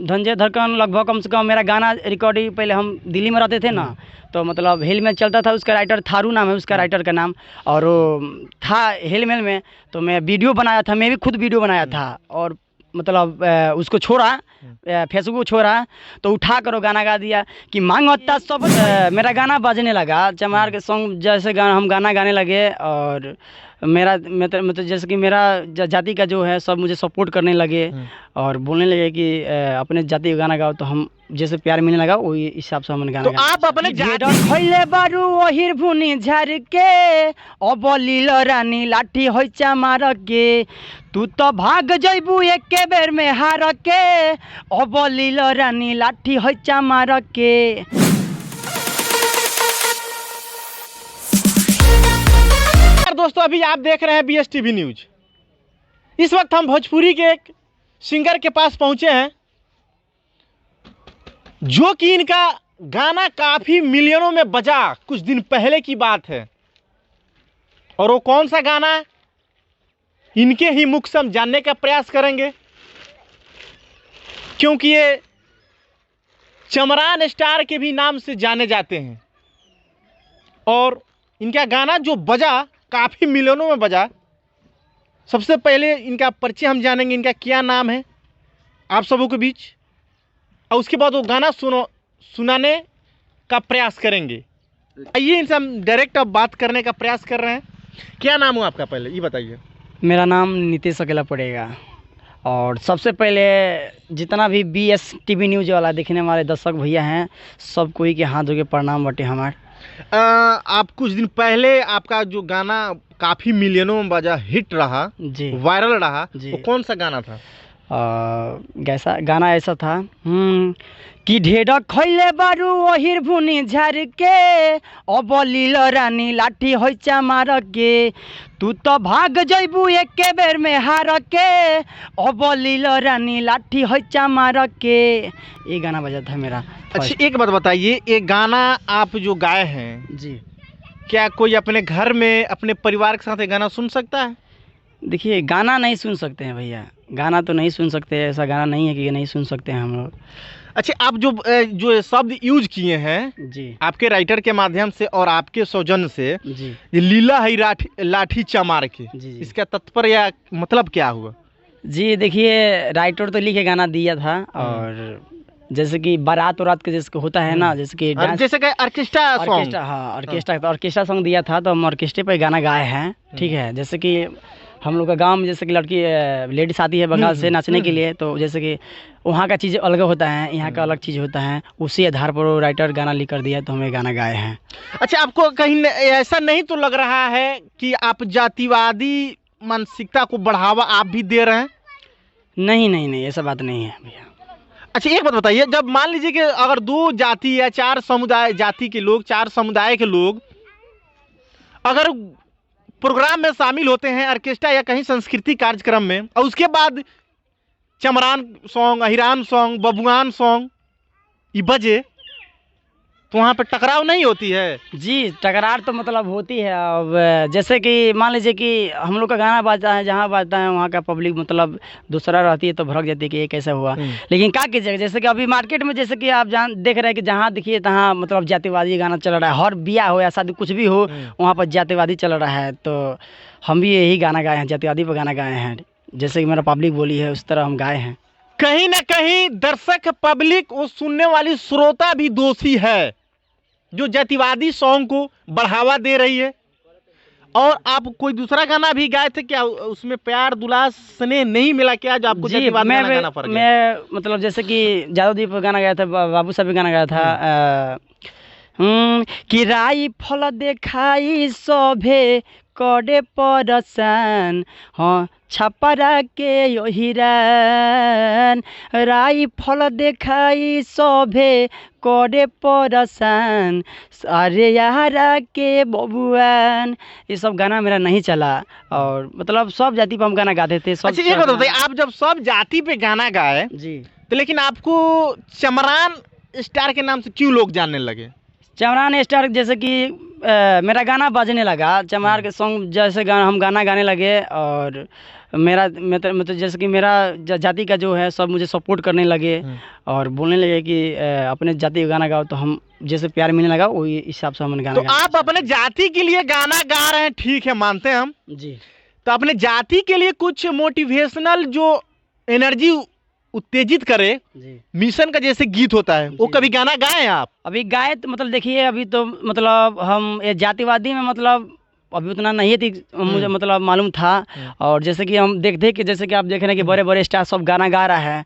धनंजय धड़कन लगभग कम से कम मेरा गाना रिकॉर्डिंग पहले हम दिल्ली में रहते थे ना, तो मतलब हिल में चलता था, उसका राइटर थारू नाम है उसका राइटर का नाम, और वो था हिल मेल में, तो मैं वीडियो बनाया था, मैं भी खुद वीडियो बनाया था, और मतलब उसको छोड़ा, फेसबुक छोड़ा, तो उठा कर वो गाना गा दिया कि मांगता सब। मेरा गाना बजने लगा, चमार के सॉन्ग जैसे हम गाना गाने लगे, और मेरा मतलब जैसे कि मेरा जाति का जो है सब मुझे सपोर्ट करने लगे और बोलने लगे कि अपने जाति का गाना गाओ, तो हम जैसे प्यार मिलने लगा वही हिसाब से हमने गाना। तो आप अपने खइले बारू ओहिर भुनी झार के अबलील रानी लाठी होइचा मार के, तू तो भाग जइबू एके बेर में हार के अबलील रानी लाठी होइचा मार के। दोस्तों अभी आप देख रहे हैं BSTV न्यूज। इस वक्त हम भोजपुरी के एक सिंगर के पास पहुंचे हैं जो कि इनका गाना काफी मिलियनों में बजा, कुछ दिन पहले की बात है, और वो कौन सा गाना है इनके ही मुख से हम जानने का प्रयास करेंगे, क्योंकि ये चमरान स्टार के भी नाम से जाने जाते हैं, और इनका गाना जो बजा काफ़ी मिलियनों में बजा। सबसे पहले इनका परिचय हम जानेंगे, इनका क्या नाम है आप सबों के बीच, और उसके बाद वो गाना सुनाने का प्रयास करेंगे। आइए इनसे हम डायरेक्ट अब बात करने का प्रयास कर रहे हैं। क्या नाम हो आपका, पहले ये बताइए। मेरा नाम नीतीश अकेला पड़ेगा, और सबसे पहले जितना भी BSTV न्यूज़ वाला देखने वाले दर्शक भैया हैं, सब कोई के हाथ धो के प्रणाम बटे हमारे। आप कुछ दिन पहले आपका जो गाना काफ़ी मिलियनों में बजा, हिट रहा जी, वायरल रहा जी, वो कौन सा गाना था? गाना ऐसा था कि ढेर खइले बारू ओहिर भुनी झार के अबलील रानी लाठी होइचा मार के, तू तो भाग जइबू एके बेर में हार के अबलील रानी लाठी होइचा मार के। ये गाना बजा था मेरा। अच्छा एक बात बताइए, ये गाना आप जो गाए हैं जी, क्या कोई अपने घर में अपने परिवार के साथ ये गाना सुन सकता है? देखिए गाना नहीं सुन सकते हैं भैया, गाना तो नहीं सुन सकते, ऐसा गाना नहीं है कि नहीं सुन सकते हैं हम लोग। अच्छा आप जो शब्द यूज किए हैं जी, आपके राइटर के माध्यम से और आपके सौजन्य से जी, लीला है लाठी चमार के जी, इसका तात्पर्य या मतलब क्या हुआ? जी देखिए, राइटर तो लिखे गाना दिया था, और जैसे कि बारात और रात के जैसे होता है ना, जैसे कि ऑर्केस्ट्रा सॉन्ग, हाँ ऑर्केस्ट्रा सॉन्ग दिया था, तो हम ऑर्केस्ट्रे पे गाना गाए हैं। ठीक है, जैसे कि हम लोग का गांव में जैसे कि लड़की लेडीज आती है बंगाल से नाचने के लिए, तो जैसे कि वहाँ का चीज़ अलग होता है, यहाँ का अलग चीज़ होता है, उसी आधार पर वो राइटर गाना लिख कर दिया, तो हमें गाना गाए हैं। अच्छा आपको कहीं ऐसा नहीं तो लग रहा है कि आप जातिवादी मानसिकता को बढ़ावा आप भी दे रहे हैं? नहीं ऐसा बात नहीं है भैया। अच्छा एक बात बताइए, जब मान लीजिए कि अगर 2 जाति या 4 समुदाय जाति के लोग, 4 समुदाय के लोग अगर प्रोग्राम में शामिल होते हैं, ऑर्केस्ट्रा या कहीं सांस्कृतिक कार्यक्रम में, और उसके बाद चमरान सॉन्ग, अहिरान सॉन्ग, बबुआन सॉन्ग ये बजे, तो वहाँ पर टकराव नहीं होती है? जी टकरार तो मतलब होती है। अब जैसे कि मान लीजिए कि हम लोग का गाना बाजता है, जहाँ बाजता है वहाँ का पब्लिक मतलब दूसरा रहती है, तो भड़क जाती है कि ये कैसे हुआ। लेकिन क्या कीजिएगा, जैसे कि अभी मार्केट में जैसे कि आप देख रहे हैं कि जहाँ देखिए तहाँ मतलब जातिवादी गाना चल रहा है, हर ब्याह हो या शादी कुछ भी हो वहाँ पर जातिवादी चल रहा है, तो हम भी यही गाना गाए हैं, जातिवादी पर गाना गाए हैं, जैसे कि मेरा पब्लिक बोली है उस तरह हम गाए हैं। कहीं ना कहीं दर्शक पब्लिक और सुनने वाली श्रोता भी दोषी है जो जातिवादी सॉन्ग को बढ़ावा दे रही है। और आप कोई दूसरा गाना भी गाए थे क्या, उसमें प्यार दुलार स्नेह नहीं मिला क्या जो आपको जातिवादी गाना पड़ गया? मैं मतलब जैसे कि जादूदीप गाना गाया था, बाबू साहब गाना गाया था कि राई फल देखाई सभे करे परसान, हाँ छपरा के यो हिरान, राई फल देखाई सभे करे परसान, अरे यारा के बबुआन। ये सब गाना मेरा नहीं चला, और मतलब सब जाति पे हम गाना गाते थे। सब अच्छा ये बताइए, आप जब सब जाति पे गाना गाए जी, तो लेकिन आपको चमरान स्टार के नाम से क्यों लोग जानने लगे? चमरान स्टार जैसे कि मेरा गाना बजने लगा, चमार के सॉन्ग जैसे हम गाना गाने लगे, और मेरा मतलब जैसे कि मेरा जाति का जो है सब मुझे सपोर्ट करने लगे और बोलने लगे कि अपने जाति का गाना गाओ, तो हम जैसे प्यार मिलने लगा वही हिसाब से हमने गाना तो आप अपने जाति के लिए गाना गा रहे हैं, ठीक है, मानते हैं हम जी। तो अपने जाति के लिए कुछ मोटिवेशनल जो एनर्जी उत्तेजित करे जी मिशन का जैसे गीत होता है, वो जी। कभी गाना गाए हैं आप? अभी गाए तो मतलब देखिए अभी तो मतलब हम ये जातिवादी में मतलब अभी उतना नहीं थी मुझे मतलब मालूम था। और जैसे कि हम देखते कि जैसे कि आप देख रहे हैं कि बड़े बड़े स्टार सब गाना गा रहा है,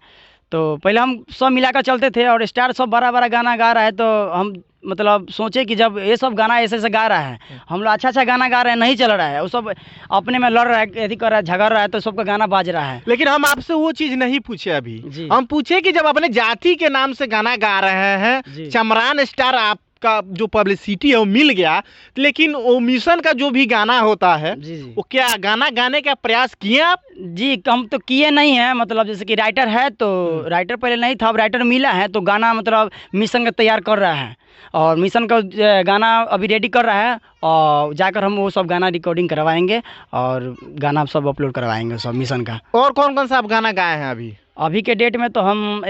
तो पहले हम सब मिलाकर चलते थे और स्टार सब बड़ा बड़ा गाना गा रहा है, तो हम मतलब सोचे कि जब ये सब गाना ऐसे ऐसे गा रहा है, हम लोग अच्छा गाना गा रहे हैं, नहीं चल रहा है, वो सब अपने में लड़ रहा है, यदि कर रहा है, झगड़ रहा है, तो सबका गाना बाज रहा है। लेकिन हम आपसे वो चीज नहीं पूछे अभी जी। हम पूछे कि जब अपने जाति के नाम से गाना गा रहे हैं, जी। चमरान स्टार आपका जो पब्लिसिटी है वो मिल गया, लेकिन वो मिशन का जो भी गाना होता है जी जी वो क्या गाना गाने का प्रयास किए आप? जी हम तो किए नहीं हैं, मतलब जैसे कि राइटर है तो राइटर पहले नहीं था, अब राइटर मिला है तो गाना मतलब मिशन का तैयार कर रहा है और मिशन का गाना अभी रेडी कर रहा है और जाकर हम वो सब गाना रिकॉर्डिंग करवाएंगे और गाना सब अपलोड करवाएंगे सब मिशन का। और कौन कौन सा आप गाना गाए हैं अभी? अभी के डेट में तो हम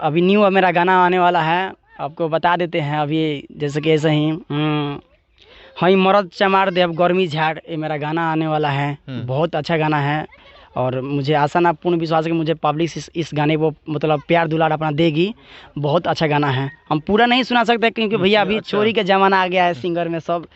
अभी न्यू मेरा गाना आने वाला है, आपको बता देते हैं अभी जैसे कि ऐसे ही हई मरद चमार देव गर्मी झाड़, ये मेरा गाना आने वाला है। बहुत अच्छा गाना है और मुझे आशा ना पूर्ण विश्वास है कि मुझे पब्लिक इस गाने को मतलब प्यार दुलार अपना देगी। बहुत अच्छा गाना है, हम पूरा नहीं सुना सकते क्योंकि भैया अभी चोरी का ज़माना आ गया है सिंगर में सब,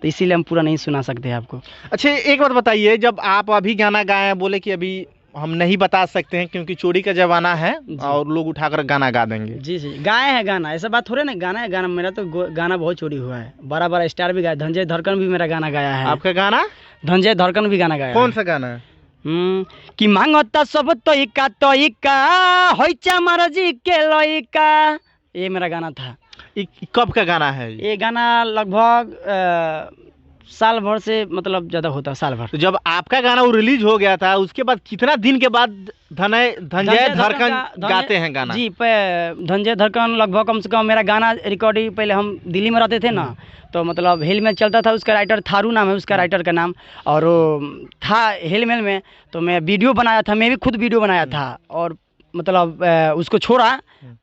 तो इसीलिए हम पूरा नहीं सुना सकते आपको। अच्छा एक बात बताइए, जब आप अभी गाना गाए हैं, बोले कि अभी हम नहीं बता सकते हैं क्योंकि चोरी का जमाना है और लोग उठाकर गाना गा देंगे। जी जी गाए हैं गाना, ऐसा बात थोड़े ना, गाना है गाना, मेरा तो गाना बहुत चोरी हुआ है, बड़ा बड़ा स्टार भी गाया, धनंजय धड़कन भी मेरा गाना गाया है। आपका गाना? धनंजय धड़कन भी गाना गाया। कौन सा गाना है? कि मांगता सब तोइका होइचा महाराजी के लइका, ये मेरा गाना था। कब का गाना है ये गाना लगभग साल भर से मतलब ज़्यादा होता है, साल भर। तो जब आपका गाना वो रिलीज हो गया था उसके बाद कितना दिन के बाद धनंजय धड़कन गाते हैं गाना? जी धनंजय धड़कन लगभग कम से कम मेरा गाना रिकॉर्डिंग, पहले हम दिल्ली में रहते थे ना, तो मतलब हेल मेल चलता था, उसका राइटर थारू नाम है उसका राइटर का नाम, और वो था हेल मेल में, तो मैं वीडियो बनाया था, मैं भी खुद वीडियो बनाया था और मतलब उसको छोड़ा,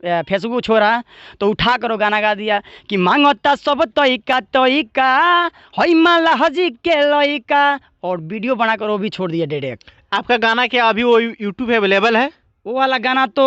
फेसबुक छोड़ा तो उठा कर गाना गा दिया कि मांगता सब तोइका हई माला हजी के लइका, और वीडियो बनाकर वो भी छोड़ दिया डायरेक्ट। आपका गाना क्या अभी वो यूट्यूब पे अवेलेबल है? वो वाला गाना तो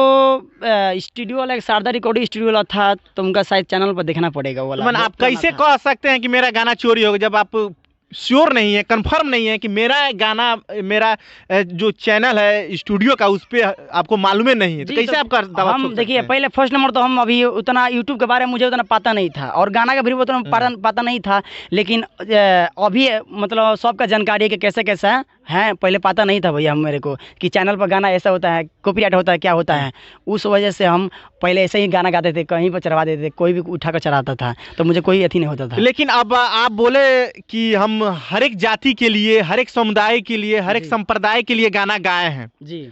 स्टूडियो वाला एक शारदा रिकॉर्डिंग स्टूडियो वाला था, तो उनका शायद चैनल पर देखना पड़ेगा वो वाला। आप कैसे कह सकते हैं कि मेरा गाना चोरी होगा जब आप श्योर नहीं है, कंफर्म नहीं है कि मेरा गाना, मेरा जो चैनल है स्टूडियो का, उस पर आपको मालूम नहीं है, तो कैसे आप दावा? हम देखिए पहले फर्स्ट नंबर तो हम अभी उतना यूट्यूब के बारे में मुझे उतना पता नहीं था और गाना का भी उतना पता नहीं था, लेकिन अभी मतलब सबका जानकारी है कि कैसे कैसा है, पहले पता नहीं था भैया मेरे को कि चैनल पर गाना ऐसा होता है, कॉपीराइट होता है, क्या होता है, उस वजह से हम पहले ऐसे ही गाना गाते थे, कहीं पर चढ़वा देते थे, कोई भी उठा कर चढ़ाता था, तो मुझे कोई अथी नहीं होता था। लेकिन अब आप बोले कि हम हर एक जाति के लिए, हर एक समुदाय के लिए, हर एक संप्रदाय के लिए गाना गाए हैं जी,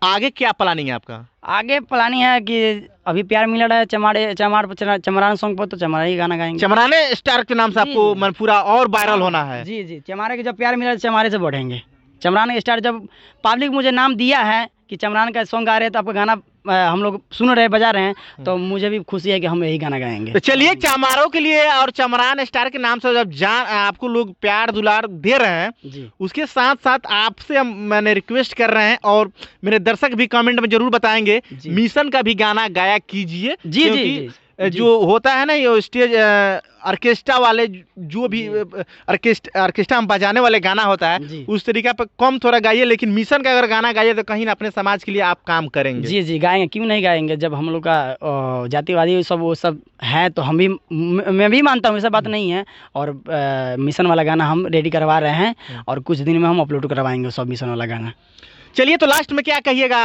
आगे क्या प्लानिंग है आपका? आगे प्लानिंग है कि अभी प्यार मिल रहा है चमरान सॉन्ग पर, तो चमरा ही गाना गाएंगे। चमराने स्टार के नाम से आपको मन पूरा और वायरल होना है? जी जी, चमारे के जब प्यार मिला चमारे से बढ़ेंगे। चमरान स्टार जब पब्लिक मुझे नाम दिया है कि चमरान का सॉन्ग गा रहे हैं, तो आपका गाना हम लोग सुन रहे बजा रहे हैं, तो मुझे भी खुशी है कि हम यही गाना गाएंगे। तो चलिए चमारों के लिए और चमरान स्टार के नाम से जब आपको लोग प्यार दुलार दे रहे हैं जी, उसके साथ साथ आपसे मैंने रिक्वेस्ट कर रहे हैं और मेरे दर्शक भी कमेंट में जरूर बताएंगे, मिशन का भी गाना गाया कीजिए। जी जी जी, जो होता है ना ये स्टेज ऑर्केस्ट्रा वाले, जो भी ऑर्केस्ट्रा में बजाने वाले गाना होता है, उस तरीका पर कम थोड़ा गाइए, लेकिन मिशन का अगर गाना गाइए तो कहीं ना अपने समाज के लिए आप काम करेंगे। जी जी गाएंगे, क्यों नहीं गाएंगे, जब हम लोग का जातिवादी सब वो सब है, तो हम भी, मैं भी मानता हूँ ऐसा बात नहीं है, और मिशन वाला गाना हम रेडी करवा रहे हैं और कुछ दिन में हम अपलोड करवाएंगे सब मिशन वाला गाना। चलिए तो लास्ट में क्या कहिएगा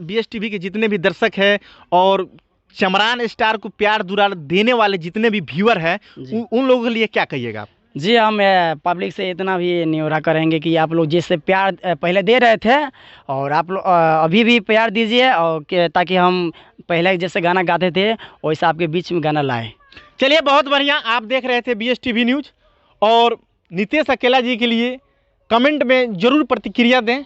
BSTV के जितने भी दर्शक हैं और चमरान स्टार को प्यार दुलार देने वाले जितने भी व्यूअर हैं, उन लोगों के लिए क्या कहिएगा आप? जी हम पब्लिक से इतना भी निहोरा करेंगे कि आप लोग जैसे प्यार पहले दे रहे थे और आप लोग अभी भी प्यार दीजिए, और ताकि हम पहले जैसे गाना गाते थे वैसा आपके बीच में गाना लाए। चलिए बहुत बढ़िया, आप देख रहे थे BSTV न्यूज़ और नितेश अकेला जी के लिए कमेंट में ज़रूर प्रतिक्रिया दें।